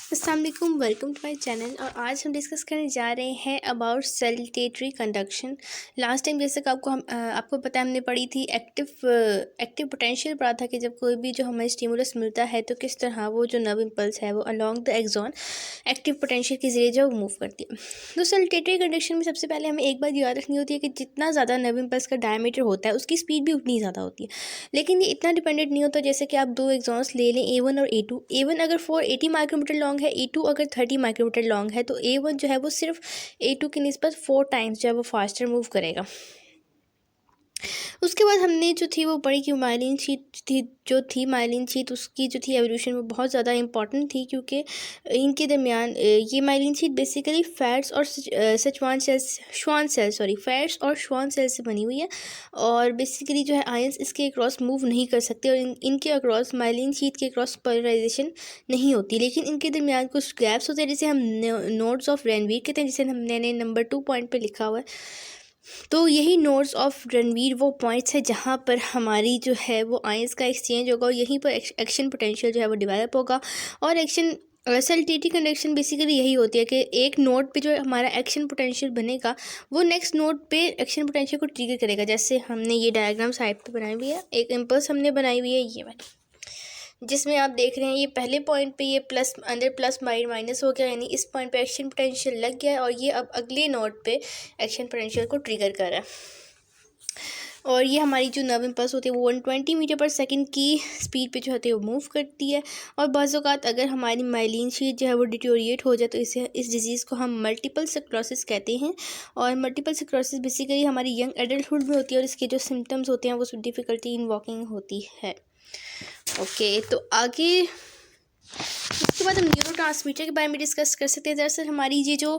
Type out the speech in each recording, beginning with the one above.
अस्सलाम वालेकुम, welcome to my channel. और आज हम डिस्कस करने जा रहे हैं अबाउट सैल्यूटेटरी कंडक्शन। लास्ट टाइम जैसे कि आपको पता है हमने पढ़ी थी एक्टिव पोटेंशियल पढ़ा था कि जब कोई भी जो हमें स्टिमुलस मिलता है तो किस तरह वो जो नर्व इम्पल्स है वो along the axon active potential के ज़रिए जो मूव करती है। तो सैल्यूटेटरी कंडक्शन में सबसे पहले हमें एक बात याद रखनी होती है कि जितना ज़्यादा नर्व इम्पल्स का डायमीटर होता है उसकी स्पीड भी उतनी ज़्यादा होती है, लेकिन ये इतना डिपेंडेंट नहीं होता। जैसे कि आप दो एग्जॉन्स ले लें A1 और A2। A1 अगर 480 माइक्रोमीटर लॉन्ग है, A2 अगर 30 माइक्रोमीटर लॉन्ग है, तो A1 जो है वो सिर्फ A2 की निस्बत 4 टाइम्स जो है वो फास्टर मूव करेगा। उसके बाद हमने जो थी वो पढ़ी कि माइलिन शीट थी माइलिन शीट उसकी जो थी एवोल्यूशन वो बहुत ज़्यादा इंपॉर्टेंट थी, क्योंकि इनके दरमियान ये माइलिन शीट बेसिकली फैट्स और फैट्स और श्वान सेल्स से बनी हुई है। और बेसिकली जो है आयंस इसके अक्रॉस मूव नहीं कर सकते और इनके अक्रॉस माइलिन शीट के अक्रॉस पोलराइजेशन नहीं होती, लेकिन इनके दरमियान कुछ गैप्स होते हैं जिसे हम नोड्स ऑफ रेनवीर कहते हैं, जिसे हमने नंबर 2 पॉइंट पे लिखा हुआ है। तो यही नोड्स ऑफ रणवीर वो पॉइंट्स है जहाँ पर हमारी जो है वो आयंस का एक्सचेंज होगा और यहीं पर एक्शन पोटेंशियल जो है वो डेवलप होगा। और एक्शन सैल्यूटेटरी कंडक्शन बेसिकली यही होती है कि एक नोड पे जो हमारा एक्शन पोटेंशियल बनेगा वो नेक्स्ट नोड पे एक्शन पोटेंशियल को ट्रिगर करेगा। जैसे हमने ये डायग्राम साइड पे बनाई हुई है, एक इम्पल्स हमने बनाई हुई है ये वाली, जिसमें आप देख रहे हैं ये पहले पॉइंट पे ये प्लस अंदर प्लस माइनस हो गया, यानी इस पॉइंट पे एक्शन पोटेंशियल लग गया है और ये अब अगले नोड पे एक्शन पोटेंशियल को ट्रिगर कर रहा है। और ये हमारी जो नर्व इम्पल्स होती है वो 120 मीटर पर सेकंड की स्पीड पे जो होती है वो मूव करती है। और बाज़ औक़ात अगर हमारी माइलिन शीट जो है वो डिटोरिएट हो जाए तो इस डिज़ीज़ को हम मल्टीपल स्क्लेरोसिस कहते हैं। और मल्टीपल स्क्लेरोसिस बेसिकली हमारी यंग एडल्टहुड में होती है और इसके जो सिम्टम्स होते हैं वो डिफ़िकल्टी इन वॉकिंग होती है। ओके, तो आगे उसके बाद हम न्यूरोट्रांसमीटर के बारे में डिस्कस कर सकते हैं। दरअसल हमारी ये जो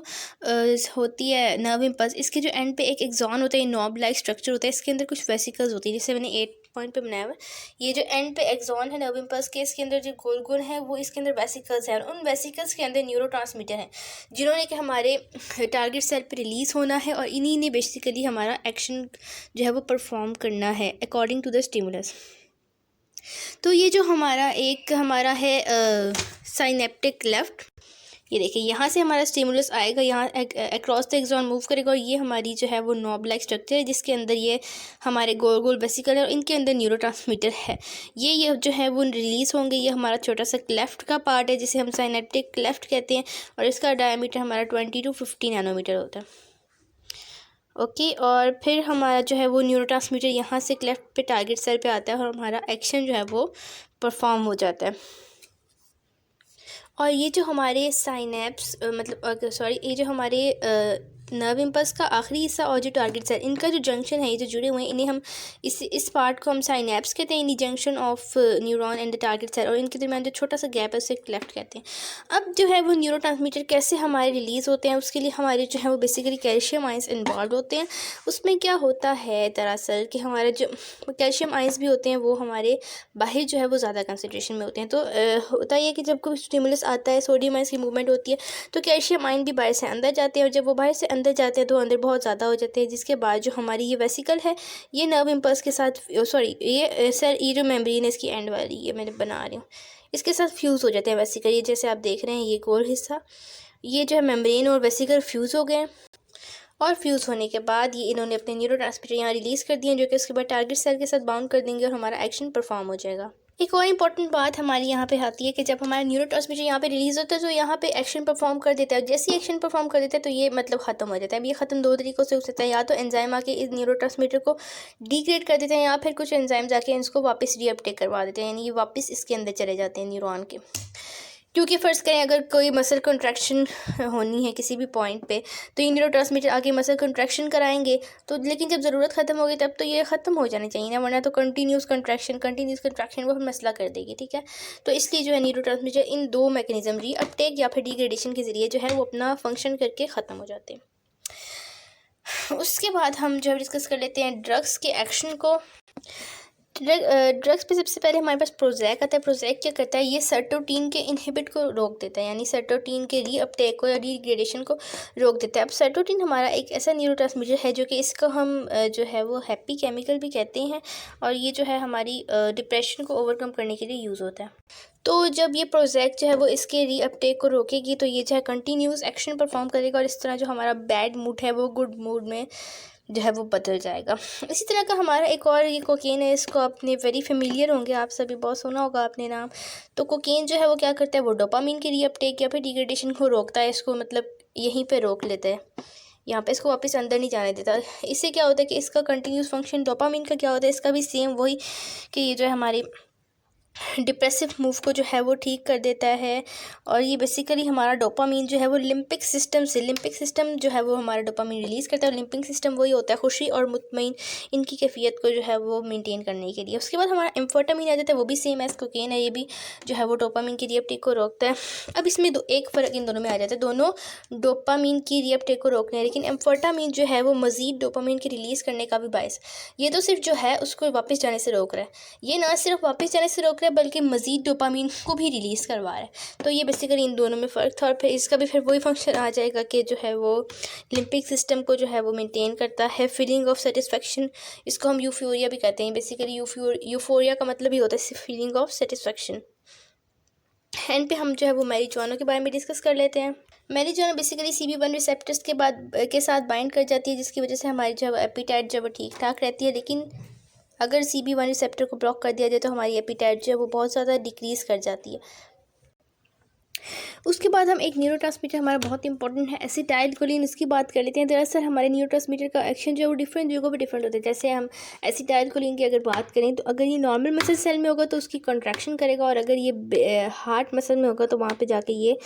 होती है नर्व इम्पल्स, इसके जो एंड पे एक एक्सॉन होता है, नॉब लाइक स्ट्रक्चर होता है, इसके अंदर कुछ वेसिकल्स होती है, जैसे मैंने 8 पॉइंट पे बनाया हुआ है। ये जो एंड पे एक्सॉन है नर्व इम्पल्स के, इसके अंदर जो गोल गोल है वो इसके अंदर वेसिकल्स हैं और उन वेसिकल्स के अंदर न्यूरोट्रांसमीटर हैं जिन्होंने कि हमारे टारगेट सेल पे रिलीज़ होना है और इन्हीं ने बेसिकली हमारा एक्शन जो है वो परफॉर्म करना है अकॉर्डिंग टू द स्टिमुलस। तो ये जो हमारा है साइनेप्टिक लेफ्ट, ये देखिए यहाँ से हमारा स्टिमुलस आएगा, यहाँ अक्रॉस द एक्सॉन मूव करेगा और ये हमारी जो है वो नॉब लाइक स्ट्रक्चर है जिसके अंदर ये हमारे गोल गोल वेसिकल है और इनके अंदर न्यूरोट्रांसमीटर है। ये जो है वो रिलीज़ होंगे। ये हमारा छोटा सा लेफ्ट का पार्ट है जिसे हम साइनेप्टिक लेफ्ट कहते हैं और इसका डायमीटर हमारा 20 to 50 नैनोमीटर होता है। ओके, और फिर हमारा जो है वो न्यूरोट्रांसमीटर यहाँ से लेफ्ट पे टारगेट सेल पे आता है और हमारा एक्शन जो है वो परफॉर्म हो जाता है। और ये जो हमारे साइनेप्स ये जो हमारे नर्व इम्पल्स का आखिरी हिस्सा और जो टारगेट सेल, इनका जो जंक्शन है, ये जो जुड़े हुए हैं, इन्हें हम इस पार्ट को हम साइनेप्स कहते हैं, in junction of neuron and the target cell, और इनके दरमियान जो छोटा सा गैप है उसे लेफ्ट कहते हैं। अब जो है वो न्यूरोट्रांसमीटर कैसे हमारे रिलीज़ होते हैं, उसके लिए हमारे जो है वो बेसिकली कैल्शियम आयंस इन्वॉल्व होते हैं। उसमें क्या होता है दरअसल कि हमारे जो कैल्शियम आयंस भी होते हैं वो हमारे बाहर जो है वो ज़्यादा कंसनट्रेशन में होते हैं। तो होता है कि जब कोई स्टिमुलस आता है, सोडियम आयंस की मूवमेंट होती है, तो कैल्शियम आयन भी बाहर से अंदर जाते हैं और जब वो बाहर से अंदर जाते हैं तो अंदर बहुत ज़्यादा हो जाते हैं, जिसके बाद जो हमारी ये वेसिकल है ये नर्व इम्पल्स के साथ ये जो मेम्ब्रेन है इसकी एंड वाली, ये मैंने बना रही हूँ, इसके साथ फ्यूज़ हो जाते हैं वेसिकल। ये जैसे आप देख रहे हैं ये गोल हिस्सा, ये जो है मेम्ब्रेन और वेसिकल फ्यूज़ हो गए और फ्यूज़ होने के बाद ये इन्होंने अपने न्यूरोट्रांसमीटर यहाँ रिलीज़ कर दिए जो कि उसके बाद टारगेट सेल के साथ बाउंड कर देंगे और हमारा एक्शन परफॉर्म हो जाएगा। एक और इम्पॉर्टेंट बात हमारी यहाँ पे आती है कि जब हमारा न्यूरोट्रांसमीटर यहाँ पे रिलीज़ होता है तो यहाँ पे एक्शन परफॉर्म कर देता है। जैसे ही एक्शन परफॉर्म कर देता है तो ये मतलब ख़त्म हो जाता है। अब ये ख़त्म दो तरीक़ों से हो सकता है, या तो एंजाइम आके इस न्यूरोट्रांसमीटर को डिग्रेड कर देते हैं या फिर कुछ एंजाइम जाके इसको वापस रीअपटेक करवा देते हैं, यानी ये वापस इसके अंदर चले जाते हैं न्यूरॉन के। क्योंकि फ़र्ज़ करें अगर कोई मसल कंट्रैक्शन होनी है किसी भी पॉइंट पे तो ये न्यूरोट्रांसमीटर आगे मसल कंट्रैक्शन कराएंगे, तो लेकिन जब ज़रूरत ख़त्म होगी तब तो ये ख़त्म हो जानी चाहिए ना, वरना तो कंटिन्यूस कंट्रैक्शन वो मसला कर देगी। ठीक है, तो इसलिए जो है न्यूरोट्रांसमीटर इन दो मैकेनिज़्म रीअपटेक या फिर डिग्रेडेशन के ज़रिए जो है वो अपना फंक्शन करके ख़त्म हो जाते हैं। उसके बाद हम जो है डिस्कस कर लेते हैं ड्रग्स के एक्शन को। ड्रग्स पे सबसे पहले हमारे पास प्रोजेक आता है। प्रोजेक क्या करता है, ये सर्टोटीन के इनहिबिट को रोक देता है, यानी सर्टोटीन के रीअपटेक को या डिग्रेडेशन को रोक देता है। अब सर्टोटीन हमारा एक ऐसा न्यूरोट्रांसमीटर है जो कि इसको हम जो है वो हैप्पी केमिकल भी कहते हैं, और ये जो है हमारी डिप्रेशन को ओवरकम करने के लिए यूज़ होता है। तो जब ये प्रोजेक्ट जो है वो इसके रीअपटेक को रोकेगी तो ये जो है कंटिन्यूस एक्शन परफॉर्म करेगा, और इस तरह जो हमारा बैड मूड है वो गुड मूड में जो है वो बदल जाएगा। इसी तरह का हमारा एक और ये कोकेन है, इसको अपने वेरी फेमिलियर होंगे, आप सभी बहुत सुना होगा आपने नाम। तो कोकेन जो है वो क्या करता है, वो डोपामिन की रीअपटेक या फिर डिग्रेडेशन को रोकता है, इसको मतलब यहीं पे रोक लेता है, यहाँ पे इसको वापस अंदर नहीं जाने देता। इससे क्या होता है कि इसका कंटिन्यूस फंक्शन डोपामिन का क्या होता है, इसका भी सेम वही कि ये जो है हमारी डिप्रेसिव मूव को जो है वो ठीक कर देता है। और ये बेसिकली हमारा डोपामीन जो है वो लिम्पिक सिस्टम जो है वो हमारा डोपामीन रिलीज़ करता है। लिम्पिक सिस्टम वही होता है खुशी और मुतमईन इनकी कैफियत को जो है वो मेंटेन करने के लिए। उसके बाद हमारा एम्फेटामिन आ जाता है, वो भी सेम एज कोकेन है, ये भी जो है वो डोपामीन की रीअपटेक को रोकता है। अब इसमें एक फ़र्क इन दोनों में आ जाता है, दोनों डोपामीन की रीअपटेक को रोकने हैं, लेकिन एम्फेटामिन जो है वो मज़ीद डोपामीन की रिलीज़ करने का भी बायस, ये तो सिर्फ जो है उसको वापस जाने से रोक रहा है, ये ना सिर्फ वापस जाने से रोक रहा है बल्कि मज़ीद डोपामीन को भी रिलीज़ करवा रहा है। तो ये बेसिकली इन दोनों में फ़र्क था। और फिर इसका भी फिर वही फंक्शन आ जाएगा कि जो है वो लिम्पिक सिस्टम को जो है वो मेंटेन करता है। फीलिंग ऑफ सेटिस्फेक्शन, इसको हम यूफोरिया भी कहते हैं। बेसिकली यूफोरिया का मतलब ही होता है फीलिंग ऑफ सेटिस्फेक्शन। एंड पे हम जो है वो मैरिजुआना के बारे में डिस्कस कर लेते हैं। मैरिजुआना बेसिकली CB1 रिसेप्टर्स के साथ बाइंड कर जाती है, जिसकी वजह से हमारी जो है एपिटाइट जो है वो ठीक ठाक रहती है। लेकिन अगर CB1 रिसेप्टर को ब्लॉक कर दिया जाए तो हमारी एपिटाइट जो है वो बहुत ज़्यादा डिक्रीज़ कर जाती है। उसके बाद हम एक न्यूरोट्रांसमीटर हमारा बहुत इंपॉर्टेंट है एसिटाइलकोलिन, इसकी बात कर लेते हैं। दरअसल हमारे न्यूरोट्रांसमीटर का एक्शन जो है वो डिफरेंट जगहों पे डिफरेंट होता है। जैसे हम एसिटाइलकोलिन की अगर बात करें तो अगर ये नॉर्मल मसल सेल में होगा तो उसकी कॉन्ट्रैक्शन करेगा, और अगर ये हार्ट मसल में होगा तो वहाँ पर जाके ये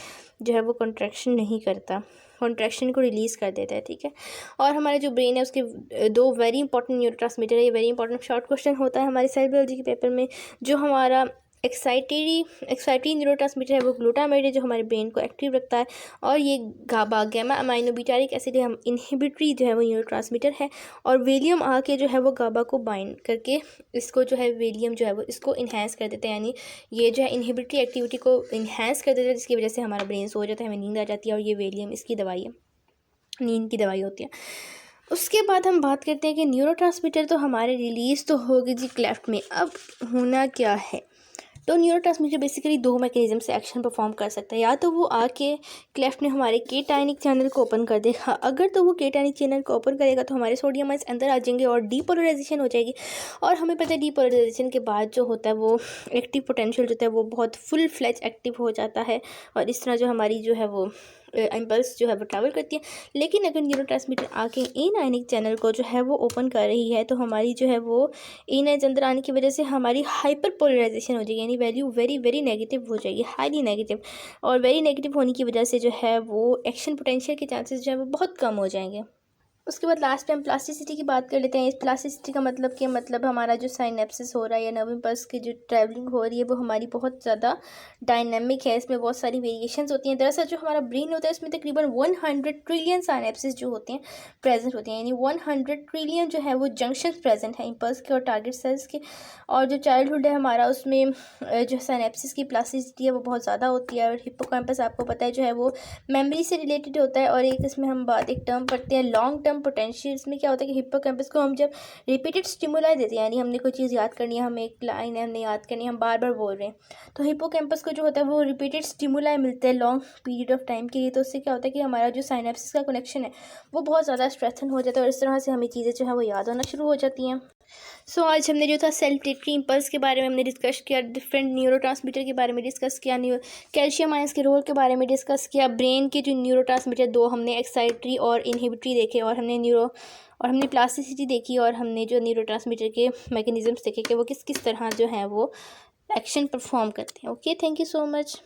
जो है वो कॉन्ट्रैक्शन नहीं करता, कॉन्ट्रैक्शन को रिलीज़ कर देता है, ठीक है। और हमारे जो ब्रेन है उसके दो वेरी इंपॉर्टेंट न्यूरोट्रांसमीटर है। ये वेरी इंपॉर्टेंट शॉर्ट क्वेश्चन होता है हमारे सेल बायोलॉजी के पेपर में। जो हमारा एक्साइटरी न्यूरोट्रांसमीटर है वो ग्लूटामेट है, जो हमारे ब्रेन को एक्टिव रखता है। और ये गाबा गैमा अमाइनो ब्यूटारिक एसिड हम इनहिबिटरी जो है वो न्यूरोट्रांसमीटर है। और वेलियम आके जो है वो गाबा को बाइंड करके इसको जो है वेलियम जो है वो इसको इन्हेंस कर देते हैं, यानी ये जो है इनहिबिटरी एक्टिविटी को इन्हेंस कर देता है, जिसकी वजह से हमारा ब्रेन सो जाता है, हमें नींद आ जाती है। और ये वेलियम इसकी दवाई है, नींद की दवाई होती है। उसके बाद हम बात करते हैं कि न्यूरोट्रांसमीटर तो हमारे रिलीज़ तो होगी जी क्लेफ्ट में। अब होना क्या है, तो न्यूरोट्रांसमीटर बेसिकली दो मैकेनिज्म से एक्शन परफॉर्म कर सकता है। या तो वो आके क्लेफ्ट में हमारे केटाइनिक चैनल को ओपन कर देगा, अगर तो वो केटाइनिक चैनल को ओपन करेगा तो हमारे सोडियम आयंस अंदर आ जाएंगे और डीपोलराइजेशन हो जाएगी। और हमें पता है डीपोलराइजेशन के बाद जो होता है वो एक्टिव पोटेंशियल जो होता है वो बहुत फुल फ्लैज एक्टिव हो जाता है, और इस तरह जो हमारी जो है वो इम्पल्स जो है वो ट्रैवल करती है। लेकिन अगर न्यूरोट्रांसमीटर आके एनायनिक चैनल को जो है वो ओपन कर रही है तो हमारी जो है वो एनायंस अंदर आने की वजह से हमारी हाइपर पोलराइजेशन हो जाएगी, यानी वैल्यू वेरी वेरी नेगेटिव हो जाएगी, हाईली नेगेटिव। और वेरी नेगेटिव होने की वजह से जो है वो एक्शन पोटेंशियल के चांसेस जो है वो बहुत कम हो जाएंगे। उसके बाद लास्ट पे हम प्लास्टिसिटी की बात कर लेते हैं। इस प्लास्टिसिटी का मतलब हमारा जो साइनेप्सिस हो रहा है या नर्व इम्पल्स की जो ट्रैवलिंग हो रही है वो हमारी बहुत ज़्यादा डायनेमिक है, इसमें बहुत सारी वेरिएशंस होती हैं। दरअसल जो हमारा ब्रेन होता है उसमें तकरीबन 100 ट्रिलियन साइनेप्सिस जो होते हैं प्रेजेंट होते हैं, यानी 100 ट्रिलियन जो है वो जंक्शन प्रेजेंट है इम्पल्स के और टारगेट सेल्स के। और जो चाइल्डहुड है हमारा उसमें जो साइनेप्सिस की प्लास्टिसिटी है वो बहुत ज़्यादा होती है। और हिप्पोकैम्पस आपको पता है जो है वो मेमोरी से रिलेटेड होता है। और एक इसमें हम एक टर्म पढ़ते हैं लॉन्ग टर्म पोटेंशियल। इसमें क्या होता है कि हिप्पोकैम्पस को हम जब रिपीटेड स्टिमुलाई देते हैं, यानी हमने कोई चीज़ याद करनी है, हमें एक लाइन है हमने याद करनी है, हम बार बार बोल रहे हैं, तो हिप्पोकैम्पस को जो होता है वो रिपीटेड स्टिमुलाई मिलते हैं लॉन्ग पीरियड ऑफ टाइम के लिए। तो उससे क्या होता है कि हमारा जो साइनेप्सिस का कनेक्शन है वो बहुत ज़्यादा स्ट्रेंथन हो जाता है, और इस तरह से हमें चीज़ें जो है वो याद होना शुरू हो जाती हैं। आज हमने जो था सेल्टेटरी इम्पल्स के बारे में हमने डिस्कस किया, डिफरेंट न्यूरोट्रांसमीटर के बारे में डिस्कस किया, कैल्शियम आयंस के रोल के बारे में डिस्कस किया, ब्रेन के जो न्यूरोट्रांसमीटर दो हमने एक्साइटरी और इनहिबिटरी देखे, और हमने प्लास्टिसिटी देखी, और हमने जो न्यूरोट्रांसमीटर के मैकेनिज्म्स देखे कि वो किस किस तरह जो है वो एक्शन परफॉर्म करते हैं। Okay, thank you so much.